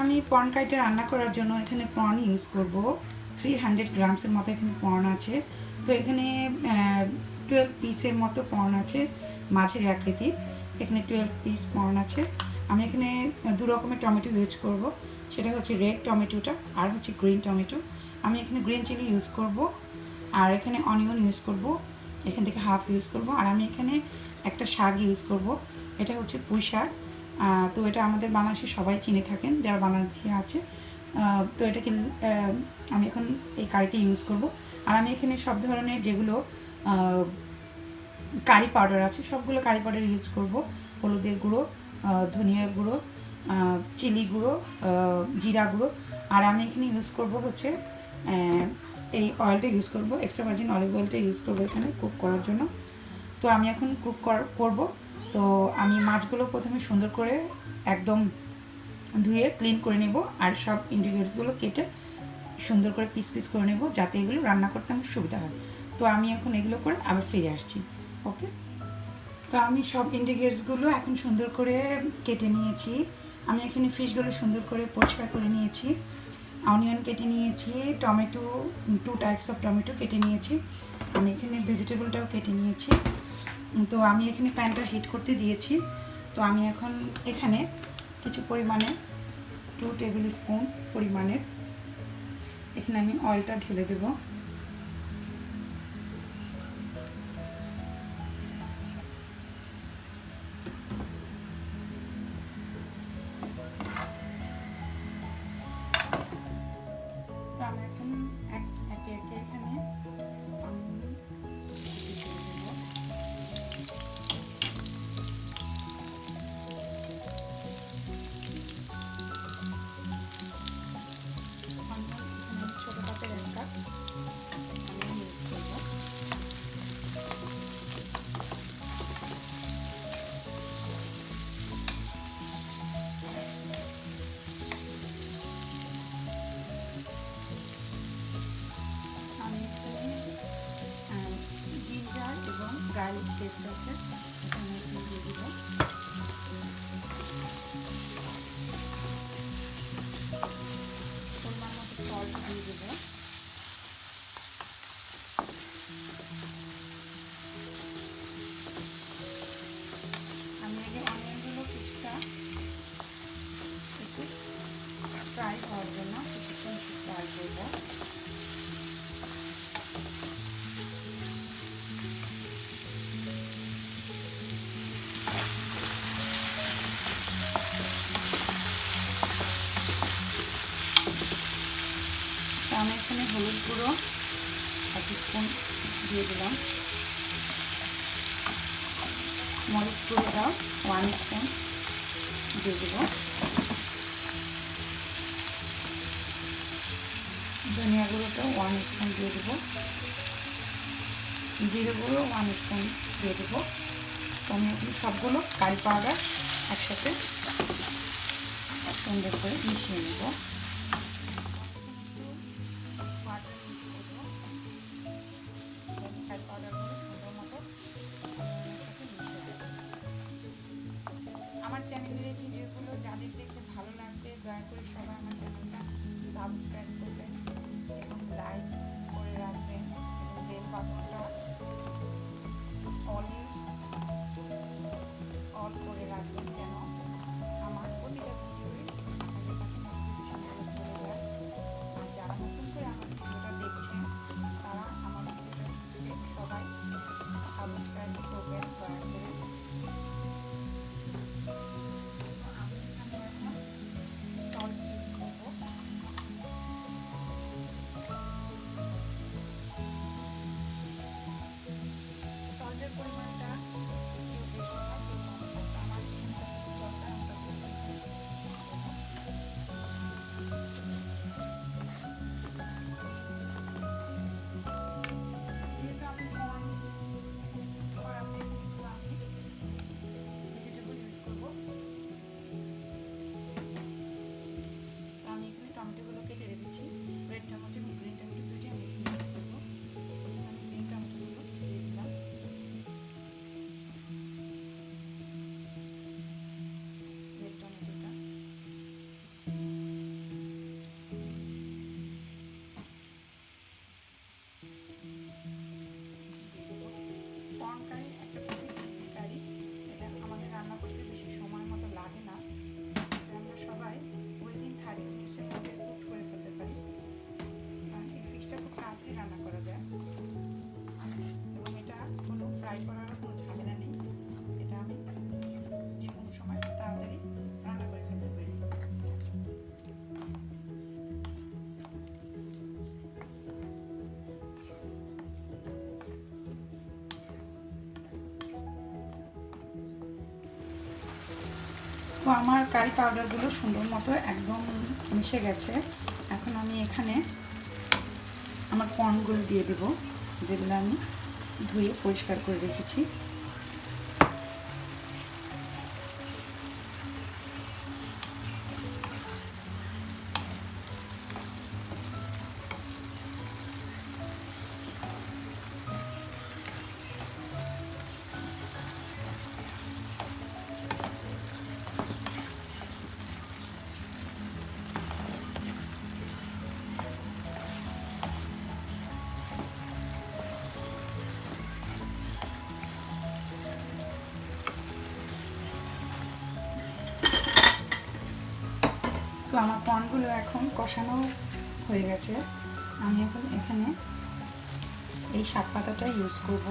আমি প্রন কারিটা রান্না করার জন্য এখানে প্রন ইউজ করব 300 গ্রামসের মতো এখানে প্রন আছে। তো এখানে 12 পিসের মতো প্রন আছে, মাঝের আকৃতির। এখানে 12 পিস প্রন আছে। আমি এখানে দু রকমের টমেটো ইউজ করব, সেটা হচ্ছে রেড টমেটোটা আর হচ্ছে গ্রিন টমেটো। আমি এখানে গ্রিন চিলি ইউজ করব, আর এখানে অনিয়ন ইউজ করব, এখান থেকে হাফ ইউজ করব। আর আমি এখানে একটা শাক ইউজ করব, এটা হচ্ছে পুঁই শাক। তো এটা আমাদের বাংলাদেশে সবাই চিনে থাকেন যারা বাংলাদেশে আছে। তো এটাকে আমি এখন এই কারিতে ইউজ করব। আর আমি এখানে সব ধরনের যেগুলো কারি পাউডার আছে সবগুলো কারি পাউডার ইউজ করব। হলুদের গুঁড়ো, ধনিয়ার গুঁড়ো, চিলি গুঁড়ো, জিরা গুঁড়ো। আর আমি এখানে ইউজ করব হচ্ছে এই অয়েলটা ইউজ করব, এক্সট্রা ভার্জিন অলিভ অয়েলটা ইউজ করব এখানে কুক করার জন্য। তো আমি এখন কুক করব। তো আমি মাছগুলো প্রথমে সুন্দর করে একদম ধুয়ে ক্লিন করে নেব, আর সব ইনগ্রিডিয়েন্টসগুলো কেটে সুন্দর করে পিস পিস করে নেব যাতে এগুলো রান্না করতে আমার সুবিধা হয়। তো আমি এখন এগুলো করে আবার ফিরে আসছি। ওকে, তো আমি সব ইনগ্রিডিয়েন্টসগুলো এখন সুন্দর করে কেটে নিয়েছি। আমি এখানে ফিশগুলো সুন্দর করে পরিষ্কার করে নিয়েছি, অনিয়ন কেটে নিয়েছি, টমেটো 2 টাইপস অফ টমেটো কেটে নিয়েছি, আমি এখানে ভেজিটেবলটাও কেটে নিয়েছি। তো আমি এখানে প্যানটা হিট করতে দিয়েছি। তো আমি এখন এখানে কিছু পরিমাণে 2 টেবিল স্পুন পরিমাণের এখানে আমি অয়েলটা ঢেলে দেবো। তো আমি এখন একে একে এখানে ছোটো পাতের একটা আমি ইউজ করবো। আমি এখানে জিঞ্জার এবং গার্লিক পেস্ট আছে এখানে দিয়ে দিব। পরিমাণ মতো সল্ট দিয়ে দেবো। আমি আগে অনিয়নগুলো কিছুটা একটু ফ্রাই হওয়ার জন্য কিছুক্ষণ একটু ফ্রাই করবো। আমি এখানে হলুদ গুঁড়ো 1 স্পুন দিয়ে দিলাম, মরিচ গুঁড়োটাও 1 স্পুন দিয়ে দেবো, ধনিয়া গুঁড়োটাও 1 স্পুন দিয়ে দেবো, জিরে গুঁড়ো 1 স্পুন দিয়ে দেবো। তো আমি এখন সবগুলো কারি পাউডার একসাথে সুন্দর করে মিশিয়ে নেব। কারি পাউডারগুলো সুন্দর মতো আমার চ্যানেলের এই ভিডিওগুলো যাদের দেখতে ভালো লাগবে দয়া করে সবাই আমার চ্যানেলটা সাবস্ক্রাইব করবেন এবং লাইক করে রাখবেন এবং বেল বাটনটা অল করে রাখবেন যেন আমার প্রতিটা ভিডিওই আপনাদের কাছে নোটিফিকেশন চলে যায়। আর যারা নতুন করে আমার ভিডিওটা দেখছেন তারা আমার ভিডিওটা সবাই সাবস্ক্রাইব করবেন দয়া করে। আমি এখানে এখন সল্ট ইউজ করবো। তো আমার কারি পাউডারগুলো সুন্দর মতো একদম মিশে গেছে। এখন আমি এখানে আমার কর্নগুলো দিয়ে দেব, যেগুলো আমি ধুয়ে পরিষ্কার করে রেখেছি। তো আমার কর্নগুলো এখন কষানো হয়ে গেছে। আমি এখন এখানে এই শাক পাতাটা ইউজ করব।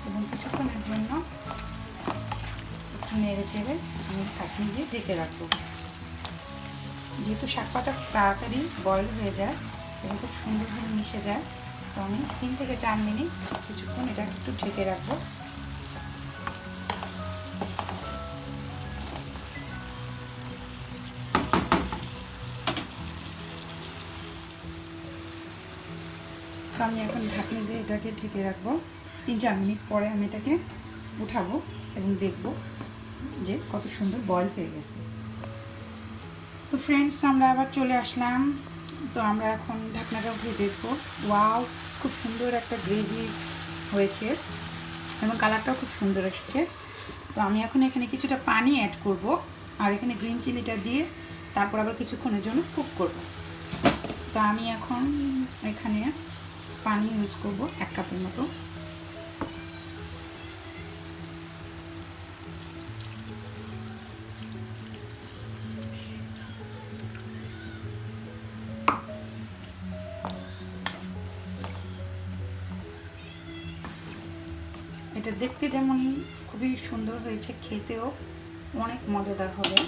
এবং কিছুক্ষণের জন্য একটু নেড়ে চেড়ে আমি ঢাকনি দিয়ে ঢেকে রাখবো। যেহেতু শাক পাতা তাড়াতাড়ি বয়েল হয়ে যায় এবং খুব সুন্দরভাবে মিশে যায়, তো আমি 3 থেকে 4 মিনিট কিছুক্ষণ এটা একটু ঢেকে রাখবো। তো আমি এখন ঢাকনি দিয়ে এটাকে ঢেকে রাখবো। 3-4 মিনিট পরে আমি এটাকে উঠাবো এবং দেখবো যে কত সুন্দর বয়েল হয়ে গেছে। তো ফ্রেন্ডস, আমরা আবার চলে আসলাম। তো আমরা এখন ঢাকনাটা উঠিয়ে দেখবো। ওয়াও, খুব সুন্দর একটা গ্রেভি হয়েছে এবং কালারটাও খুব সুন্দর এসেছে। তো আমি এখন এখানে কিছুটা পানি অ্যাড করব আর এখানে গ্রিন চিলিটা দিয়ে তারপর আবার কিছুক্ষণের জন্য কুক করব। তো আমি এখন এখানে পানি ইউজ করব 1 কাপের মতো। এটা দেখতে যেমন খুবই সুন্দর হয়েছে, খেতেও অনেক মজাদার হবে।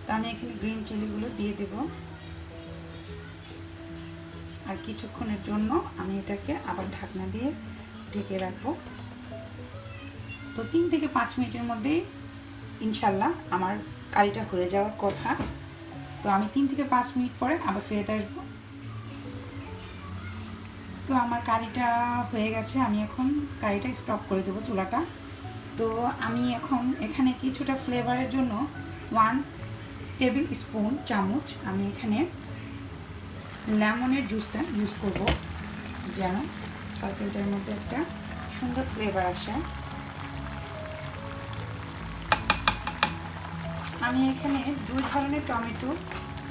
তো আমি এখানে গ্রিন চিলিগুলো দিয়ে দেব আর কিছুক্ষণের জন্য আমি এটাকে আবার ঢাকনা দিয়ে ঢেকে রাখবো। তো 3 থেকে 5 মিনিটের মধ্যেই ইনশাল্লাহ আমার কারিটা হয়ে যাওয়ার কথা। তো আমি 3 থেকে 5 মিনিট পরে আবার ফেরত আসবো। তো আমার কারিটা হয়ে গেছে, আমি এখন কারিটা স্টপ করে দেবো চুলাটা। তো আমি এখন এখানে কিছুটা ফ্লেভারের জন্য 1 টেবিল স্পুন চামচ আমি এখানে লেমনের জুসটা ইউজ করব, যেন তরকারিটার মধ্যে একটা সুন্দর ফ্লেভার আসে। আমি এখানে 2 ধরনের টমেটো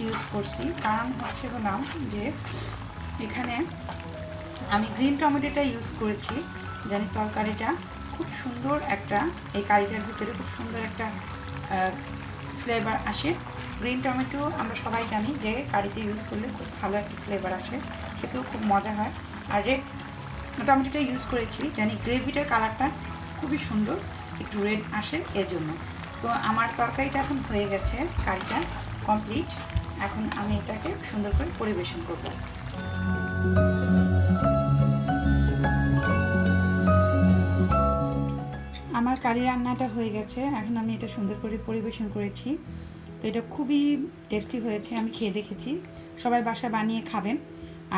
ইউজ করছি, কারণ হচ্ছে বললাম যে এখানে আমি গ্রিন টমেটোটা ইউজ করেছি, জানি তরকারিটা খুব সুন্দর একটা, এই কারিটার ভিতরে খুব সুন্দর একটা ফ্লেভার আসে। গ্রিন টমেটো আমরা সবাই জানি যে কারিতে ইউজ করলে খুব ভালো একটা ফ্লেভার আসে, খেতেও খুব মজা হয়। আর রেড টমেটোটা ইউজ করেছি, জানি গ্রেভিটার কালারটা খুবই সুন্দর, একটু রেড আসে এজন্য। তো আমার তরকারিটা এখন হয়ে গেছে, কারিটা কমপ্লিট। এখন আমি এটাকে সুন্দর করে পরিবেশন করব। আমার কারি রান্নাটা হয়ে গেছে, এখন আমি এটা সুন্দর করে পরিবেশন করেছি। তো এটা খুবই টেস্টি হয়েছে, আমি খেয়ে দেখেছি। সবাই বাসায় বানিয়ে খাবেন।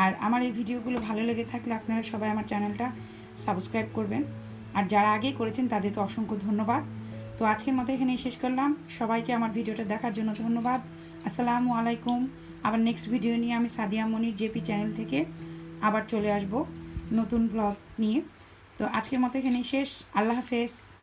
আর আমার এই ভিডিওগুলো ভালো লেগে থাকলে আপনারা সবাই আমার চ্যানেলটা সাবস্ক্রাইব করবেন। আর যারা আগেই করেছেন তাদেরকে অসংখ্য ধন্যবাদ। তো আজকের মতো এখানেই শেষ করলাম। সবাইকে আমার ভিডিওটা দেখার জন্য ধন্যবাদ। আসসালামু আলাইকুম। আবার নেক্সট ভিডিও নিয়ে আমি সাদিয়া মনির জেপি চ্যানেল থেকে আবার চলে আসব নতুন ব্লগ নিয়ে। তো আজকের মতো এখানেই শেষ। আল্লাহ হাফেজ।